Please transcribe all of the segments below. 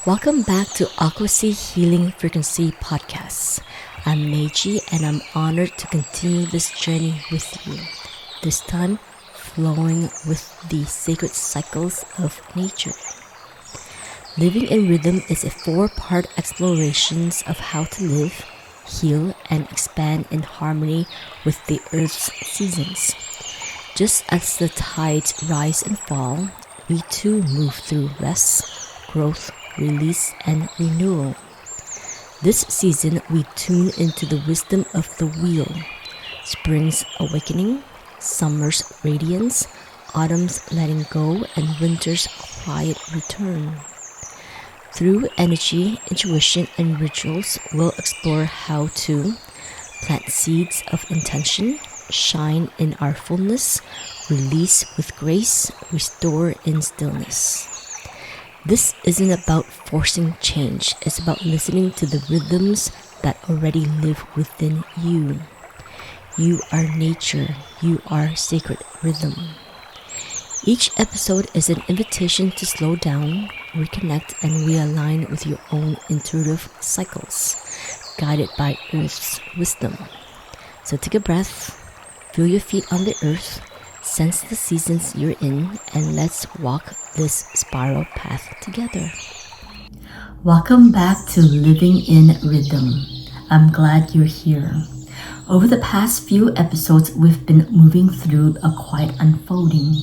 Welcome back to AquaSea Healing Frequency Podcast. I'm Meiji and I'm honored to continue this journey with you. This time, flowing with the sacred cycles of nature. Living in Rhythm is a 4-part exploration of how to live, heal, and expand in harmony with the Earth's seasons. Just as the tides rise and fall, we too move through rest, growth, release, and renewal. This season, we tune into the wisdom of the wheel. Spring's awakening, summer's radiance, autumn's letting go, and winter's quiet return. Through energy, intuition, and rituals, we'll explore how to plant seeds of intention, shine in our fullness, release with grace, restore in stillness. This isn't about forcing change, it's about listening to the rhythms that already live within you. You are nature, you are sacred rhythm. Each episode is an invitation to slow down, reconnect, and realign with your own intuitive cycles, guided by Earth's wisdom. So take a breath, feel your feet on the earth, sense the seasons you're in, and let's walk this spiral path together. Welcome back to Living in Rhythm. I'm glad you're here. Over the past few episodes, we've been moving through a quiet unfolding.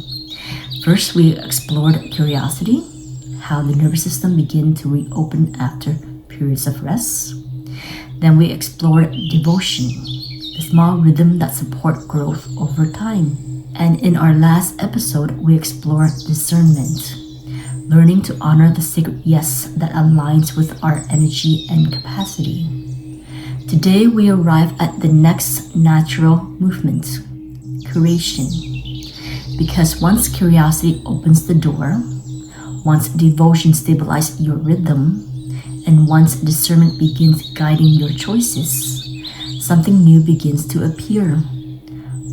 First, we explored curiosity, how the nervous system begins to reopen after periods of rest. Then we explored devotion, the small rhythm that supports growth over time. And in our last episode, we explored discernment, learning to honor the sacred yes that aligns with our energy and capacity. Today, we arrive at the next natural movement, creation. Because once curiosity opens the door, once devotion stabilizes your rhythm, and once discernment begins guiding your choices, something new begins to appear.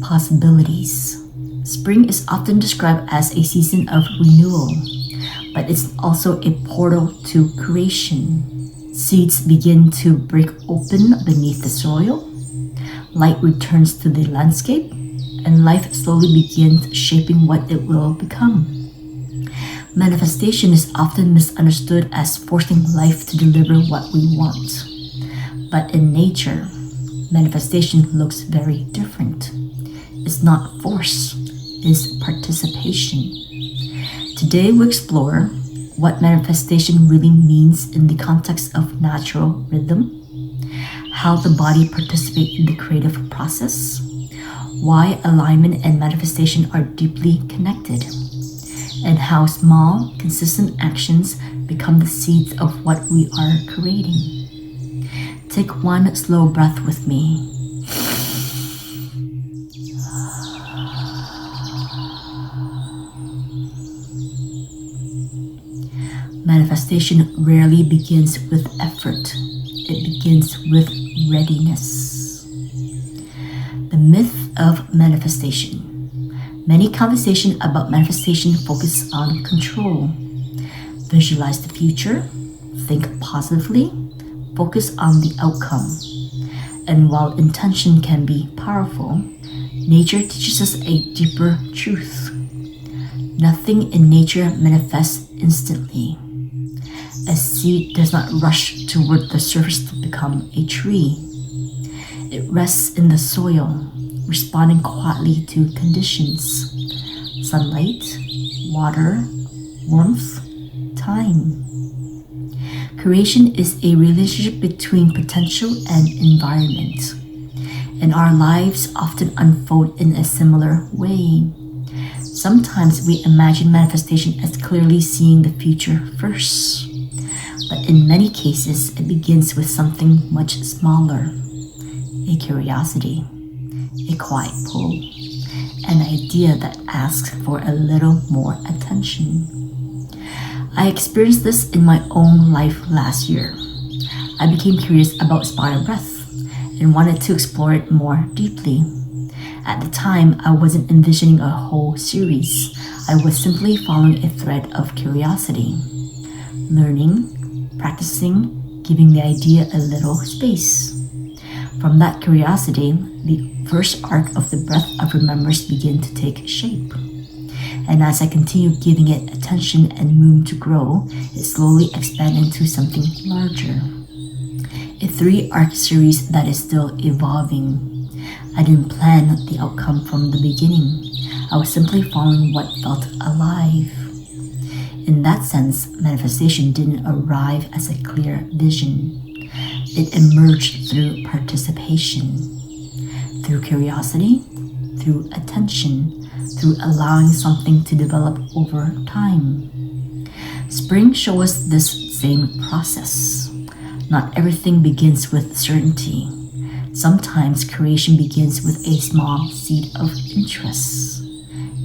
Possibilities. Spring is often described as a season of renewal, but it's also a portal to creation. Seeds begin to break open beneath the soil, light returns to the landscape, and life slowly begins shaping what it will become. Manifestation is often misunderstood as forcing life to deliver what we want. But in nature, manifestation looks very different. It's not force, it's participation. Today we explore what manifestation really means in the context of natural rhythm, how the body participates in the creative process, why alignment and manifestation are deeply connected, and how small, consistent actions become the seeds of what we are creating. Take one slow breath with me. Manifestation rarely begins with effort. It begins with readiness. The myth of manifestation. Many conversations about manifestation focus on control. Visualize the future, think positively, focus on the outcome. And while intention can be powerful, nature teaches us a deeper truth. Nothing in nature manifests instantly. A seed does not rush toward the surface to become a tree. It rests in the soil, responding quietly to conditions: sunlight, water, warmth, time. Creation is a relationship between potential and environment, and our lives often unfold in a similar way. Sometimes we imagine manifestation as clearly seeing the future first, but in many cases it begins with something much smaller: a curiosity, a quiet pull, an idea that asks for a little more attention. I experienced this in my own life last year. I became curious about spiral breath and wanted to explore it more deeply. At the time, I wasn't envisioning a whole series. I was simply following a thread of curiosity, learning, practicing giving the idea a little space. From that curiosity, the first arc of the breath of remembrance began to take shape. And as I continued giving it attention and room to grow, it slowly expanded into something larger. A 3-arc series that is still evolving. I didn't plan the outcome from the beginning. I was simply following what felt alive. In that sense, manifestation didn't arrive as a clear vision. It emerged through participation, through curiosity, through attention, through allowing something to develop over time. Spring shows us this same process. Not everything begins with certainty. Sometimes creation begins with a small seed of interest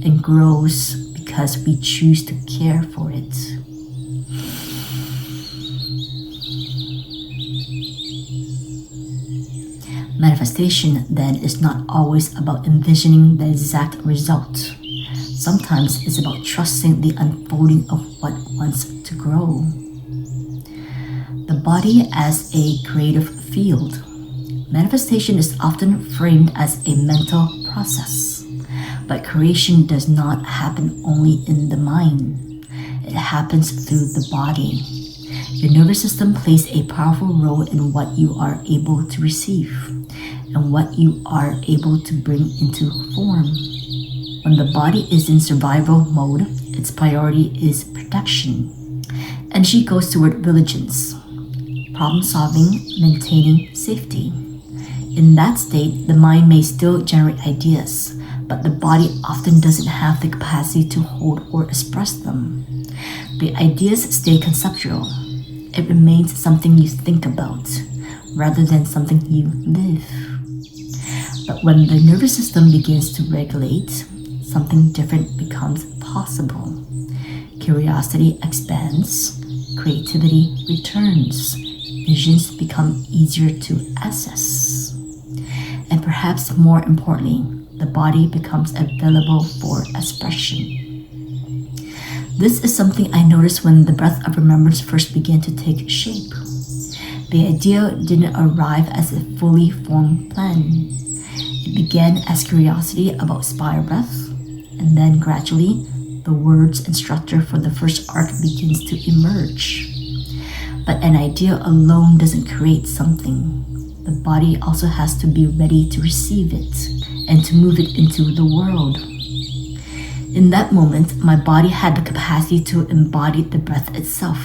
and grows because we choose to care for it. Manifestation, then, is not always about envisioning the exact result. Sometimes it's about trusting the unfolding of what wants to grow. The body as a creative field. Manifestation is often framed as a mental process, but creation does not happen only in the mind. It happens through the body. Your nervous system plays a powerful role in what you are able to receive and what you are able to bring into form. When the body is in survival mode, its priority is protection. Energy goes toward vigilance, problem solving, maintaining safety. In that state, the mind may still generate ideas, but the body often doesn't have the capacity to hold or express them. The ideas stay conceptual. It remains something you think about, rather than something you live. But when the nervous system begins to regulate, something different becomes possible. Curiosity expands, creativity returns, visions become easier to access. And perhaps more importantly, the body becomes available for expression. This is something I noticed when the breath of remembrance first began to take shape. The idea didn't arrive as a fully formed plan. It began as curiosity about spiral breath, and then gradually, the words and structure for the first arc begins to emerge. But an idea alone doesn't create something. The body also has to be ready to receive it and to move it into the world. In that moment, my body had the capacity to embody the breath itself,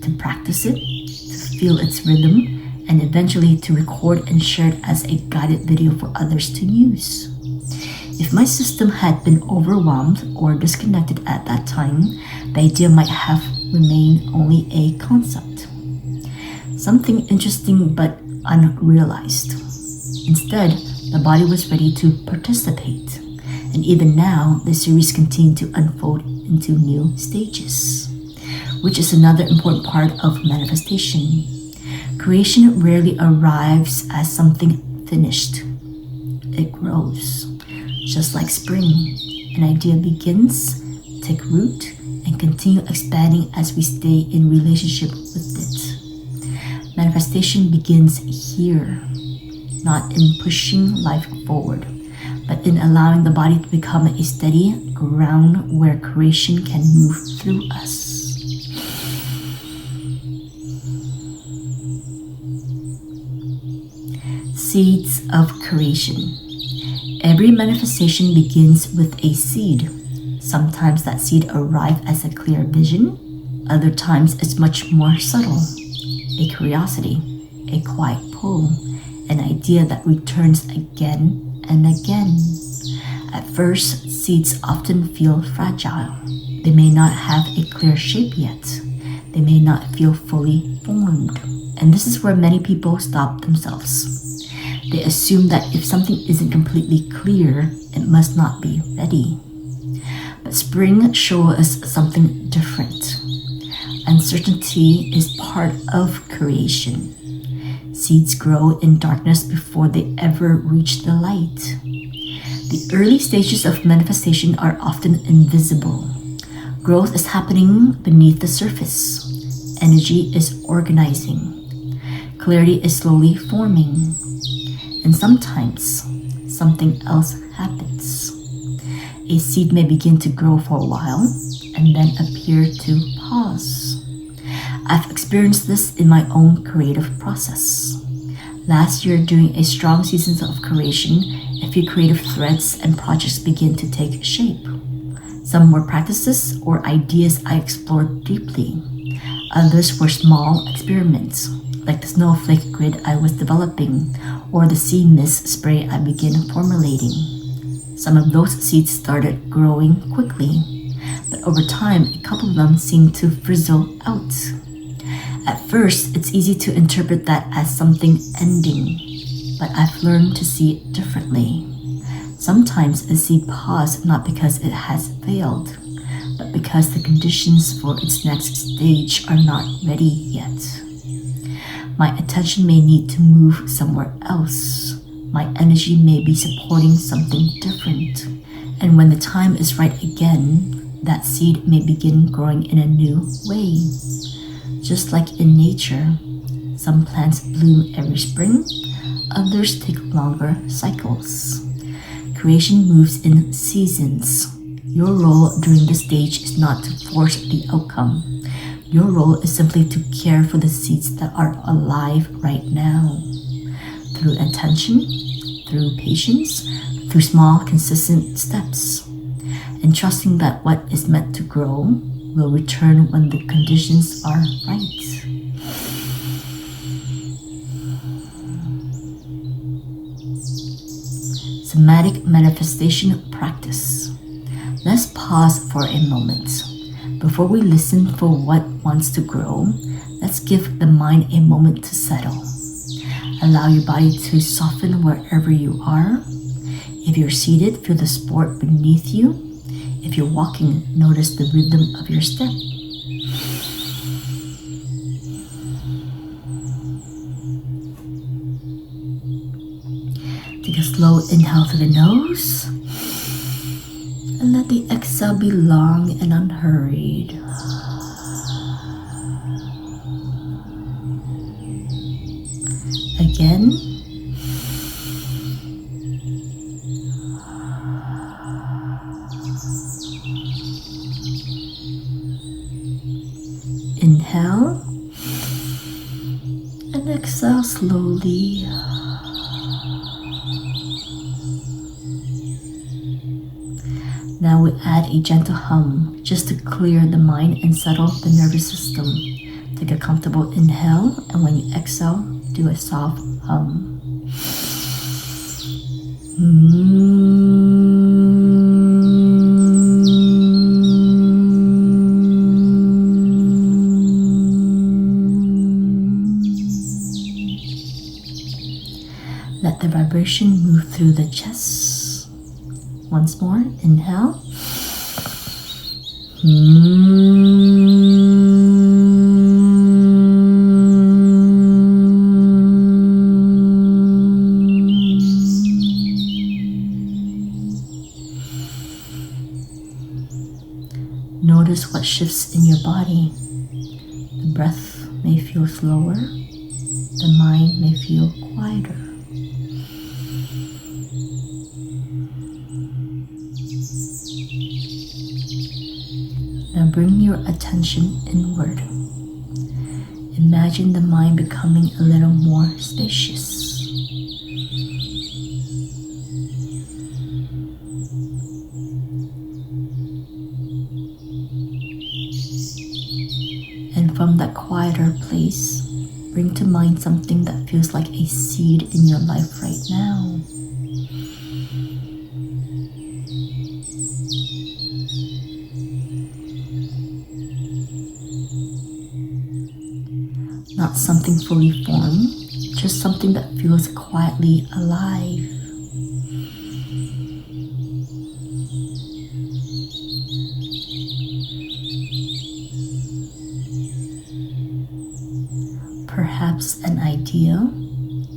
to practice it, to feel its rhythm, and eventually to record and share it as a guided video for others to use. If my system had been overwhelmed or disconnected at that time, the idea might have remained only a concept, something interesting but unrealized. Instead, the body was ready to participate, and even now, the series continued to unfold into new stages, which is another important part of manifestation. Creation rarely arrives as something finished. It grows. Just like spring, an idea begins, take root, and continue expanding as we stay in relationship with it. Manifestation begins here, not in pushing life forward, but in allowing the body to become a steady ground where creation can move through us. Seeds of creation. Every manifestation begins with a seed. Sometimes that seed arrives as a clear vision. Other times it's much more subtle. A curiosity, a quiet pull, an idea that returns again and again. At first, seeds often feel fragile. They may not have a clear shape yet. They may not feel fully formed. And this is where many people stop themselves. They assume that if something isn't completely clear, it must not be ready. But spring shows us something different. Uncertainty is part of creation. Seeds grow in darkness before they ever reach the light. The early stages of manifestation are often invisible. Growth is happening beneath the surface. Energy is organizing. Clarity is slowly forming. And sometimes something else happens. A seed may begin to grow for a while and then appear to pause. I've experienced this in my own creative process. Last year, during a strong season of creation, a few creative threads and projects began to take shape. Some were practices or ideas I explored deeply. Others were small experiments, like the snowflake grid I was developing or the sea mist spray I began formulating. Some of those seeds started growing quickly, but over time, a couple of them seemed to frizzle out. At first, it's easy to interpret that as something ending, but I've learned to see it differently. Sometimes a seed pauses not because it has failed, but because the conditions for its next stage are not ready yet. My attention may need to move somewhere else. My energy may be supporting something different. And when the time is right again, that seed may begin growing in a new way. Just like in nature, some plants bloom every spring, others take longer cycles. Creation moves in seasons. Your role during this stage is not to force the outcome. Your role is simply to care for the seeds that are alive right now. Through attention, through patience, through small, consistent steps, and trusting that what is meant to grow will return when the conditions are right. Somatic manifestation practice. Let's pause for a moment. Before we listen for what wants to grow, let's give the mind a moment to settle. Allow your body to soften wherever you are. If you're seated, feel the support beneath you. If you're walking, notice the rhythm of your step. Take a slow inhale through the nose. And let the exhale be long and unhurried. Again. Inhale. And exhale slowly. Now we add a gentle hum just to clear the mind and settle the nervous system. Take a comfortable inhale, and when you exhale, do a soft hum. Let the vibration move through the chest. Once more, inhale. Notice what shifts in your body. The breath may feel slower. The mind may feel quieter. Now bring your attention inward. Imagine the mind becoming a little more spacious. And from that quieter place, bring to mind something that feels like a seed in your life right now. Not something fully formed, just something that feels quietly alive. Perhaps an idea,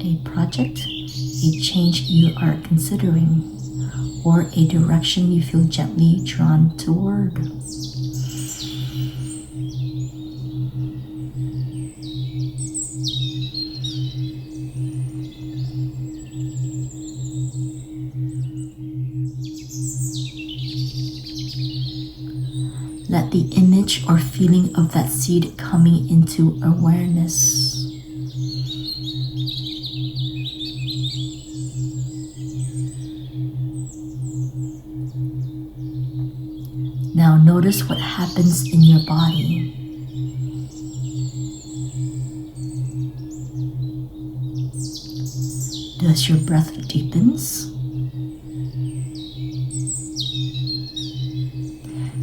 a project, a change you are considering, or a direction you feel gently drawn toward. that the image or feeling of that seed coming into awareness. Now notice what happens in your body. Does your breath deepens?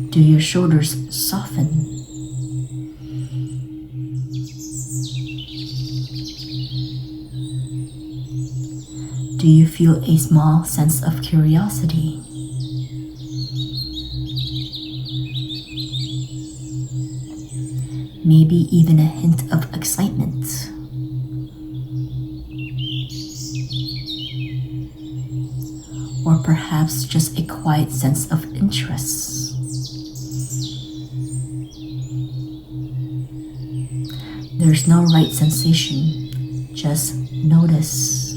Do your shoulders soften? Do you feel a small sense of curiosity? Maybe even a hint of excitement. Or perhaps just a quiet sense of interest. There's no right sensation, just notice.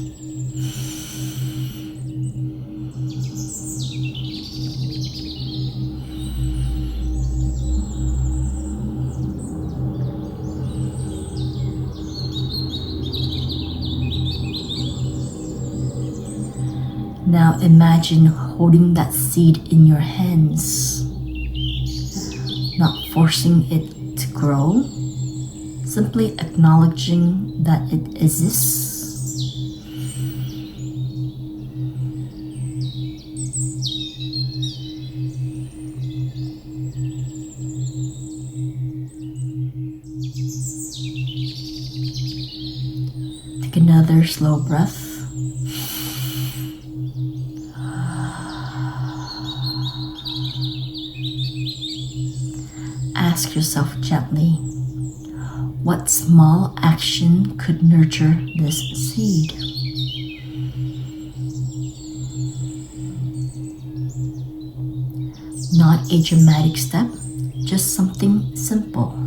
Now imagine holding that seed in your hands, not forcing it to grow, simply acknowledging that it exists. Take another slow breath. Ask yourself gently, what small action could nurture this seed? Not a dramatic step, just something simple.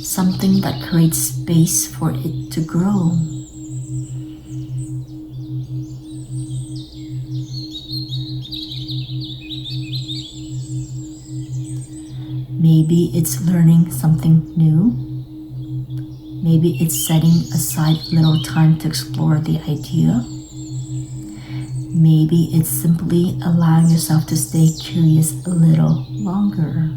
Something that creates space for it to grow. Maybe it's learning something new. Maybe it's setting aside a little time to explore the idea. Maybe it's simply allowing yourself to stay curious a little longer.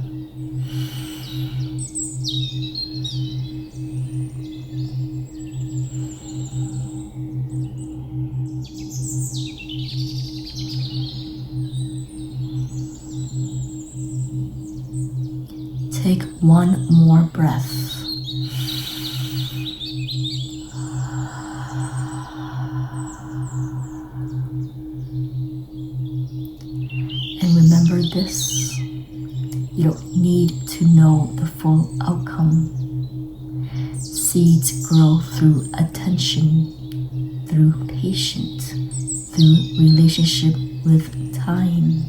Take one more breath. And remember this, you don't need to know the full outcome. Seeds grow through attention, through patience, through relationship with time.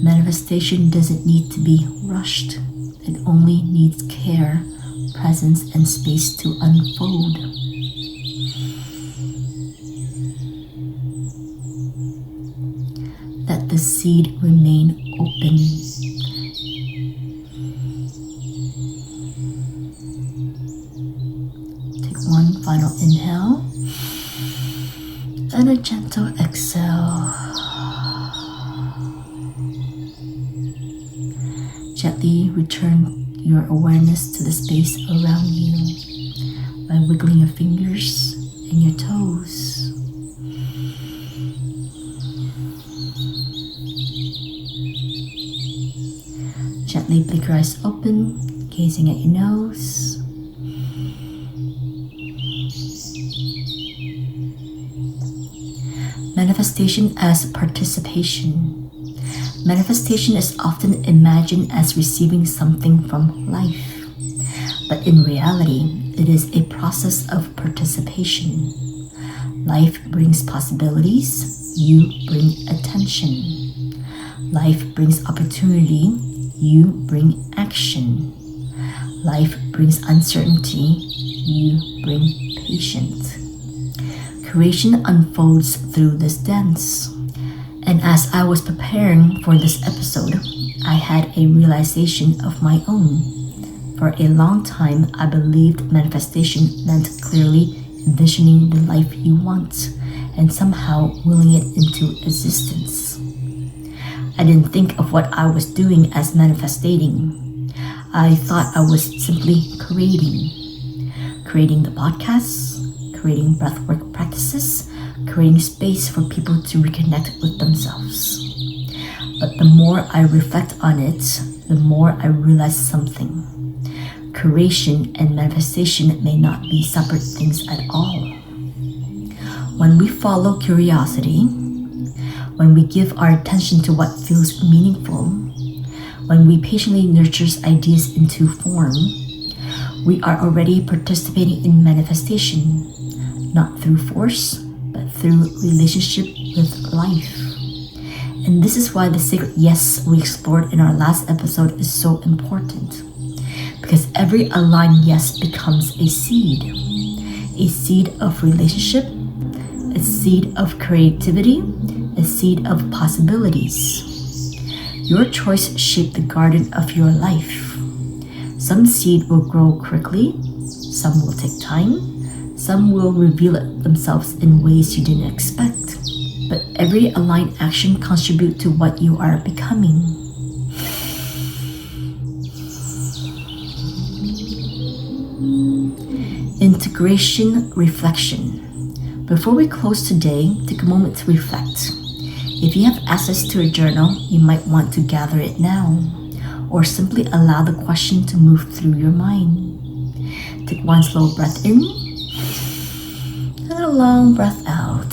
Manifestation doesn't need to be rushed. It only needs care, presence, and space to unfold. Let the seed remain open. Take one final inhale and a gentle exhale. Gently return your awareness to the space around you by wiggling your fingers and your toes. Gently blink your eyes open, gazing at your nose. Manifestation as participation. Manifestation is often imagined as receiving something from life, but in reality, it is a process of participation. Life brings possibilities, you bring attention. Life brings opportunity, you bring action. Life brings uncertainty, you bring patience. Creation unfolds through this dance. And as I was preparing for this episode, I had a realization of my own. For a long time, I believed manifestation meant clearly envisioning the life you want and somehow willing it into existence. I didn't think of what I was doing as manifesting. I thought I was simply creating the podcasts, creating breathwork practices, creating space for people to reconnect with themselves. But the more I reflect on it, the more I realize something. Creation and manifestation may not be separate things at all. When we follow curiosity, when we give our attention to what feels meaningful, when we patiently nurture ideas into form, we are already participating in manifestation, not through force, but through relationship with life. And this is why the sacred yes we explored in our last episode is so important. Because every aligned yes becomes a seed of relationship, a seed of creativity, a seed of possibilities. Your choice shapes the garden of your life. Some seed will grow quickly, some will take time, some will reveal themselves in ways you didn't expect. But every aligned action contributes to what you are becoming. Integration reflection. Before we close today, take a moment to reflect. If you have access to a journal, you might want to gather it now, or simply allow the question to move through your mind. Take one slow breath in, and a long breath out.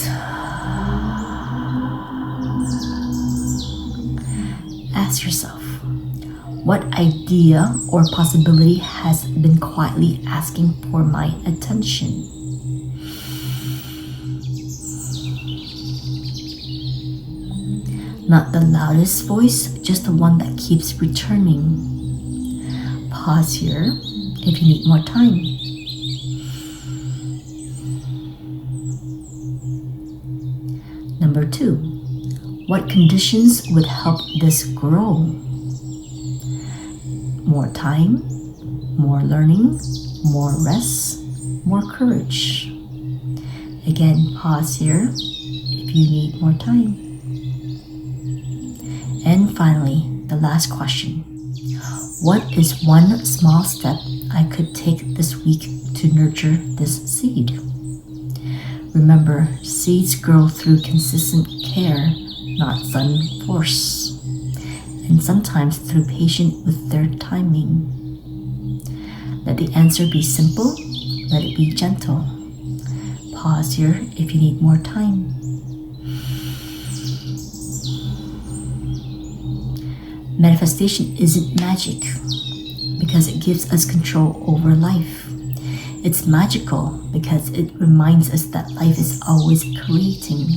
Ask yourself, what idea or possibility has been quietly asking for my attention? Not the loudest voice, just the one that keeps returning. Pause here if you need more time. Number 2, what conditions would help this grow? More time, more learning, more rest, more courage. Again, pause here if you need more time. And finally, the last question. What is one small step I could take this week to nurture this seed? Remember, seeds grow through consistent care, not sudden force, and sometimes through patience with their timing. Let the answer be simple, let it be gentle. Pause here if you need more time. Manifestation isn't magic because it gives us control over life. It's magical because it reminds us that life is always creating.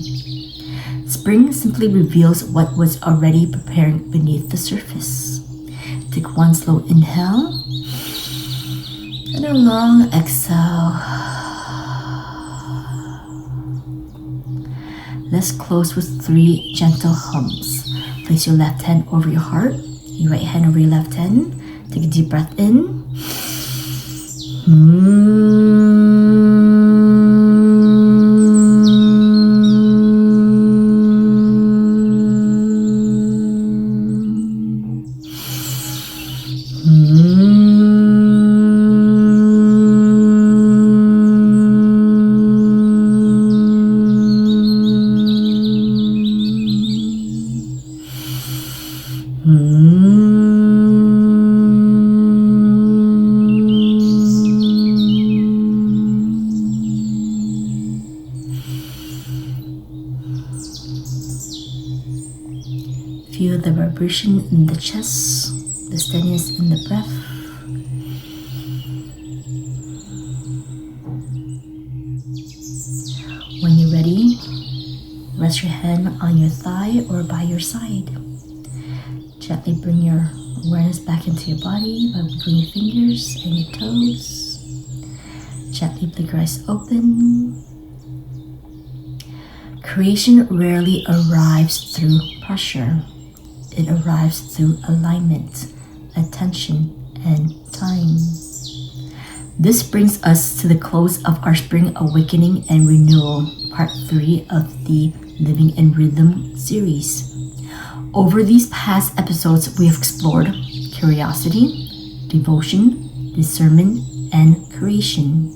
Spring simply reveals what was already preparing beneath the surface. Take one slow inhale and a long exhale. Let's close with 3 gentle hums. Place your left hand over your heart, your right hand over your left hand. Take a deep breath in. Feel the vibration in the chest, the steadiness in the breath. When you're ready, rest your hand on your thigh or by your side. Gently bring your awareness back into your body by wiggling your fingers and your toes. Gently blink your eyes open. Creation rarely arrives through pressure. It arrives through alignment, attention, and time. This brings us to the close of our Spring Awakening and Renewal, Part 3 of the Living in Rhythm series. Over these past episodes, we have explored curiosity, devotion, discernment, and creation,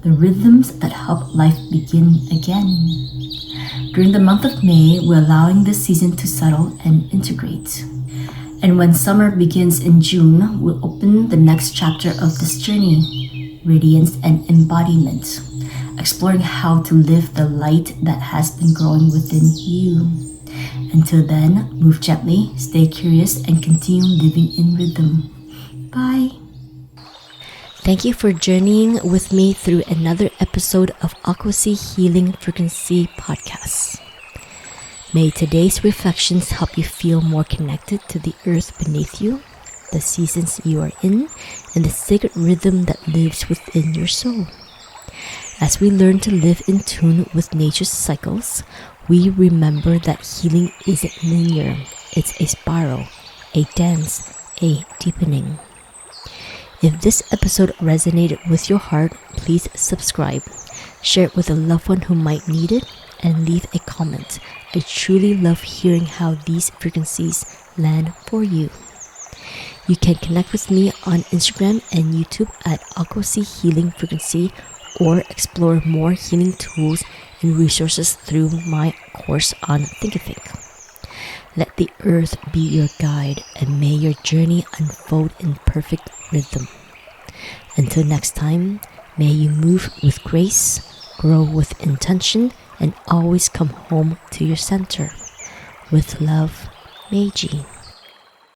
the rhythms that help life begin again. During the month of May, we're allowing this season to settle and integrate. And when summer begins in June, we'll open the next chapter of this journey, radiance and embodiment, exploring how to live the light that has been growing within you. Until then, move gently, stay curious, and continue living in rhythm. Bye. Thank you for journeying with me through another episode of AquaSea Healing Frequency Podcast. May today's reflections help you feel more connected to the earth beneath you, the seasons you are in, and the sacred rhythm that lives within your soul. As we learn to live in tune with nature's cycles, we remember that healing isn't linear. It's a spiral, a dance, a deepening. If this episode resonated with your heart, please subscribe, share it with a loved one who might need it, and leave a comment. I truly love hearing how these frequencies land for you. You can connect with me on Instagram and YouTube at AquaSea Healing Frequency, or explore more healing tools and resources through my course on Think. Let the earth be your guide, and may your journey unfold in perfect rhythm. Until next time, may you move with grace, grow with intention, and always come home to your center. With love, Meiji.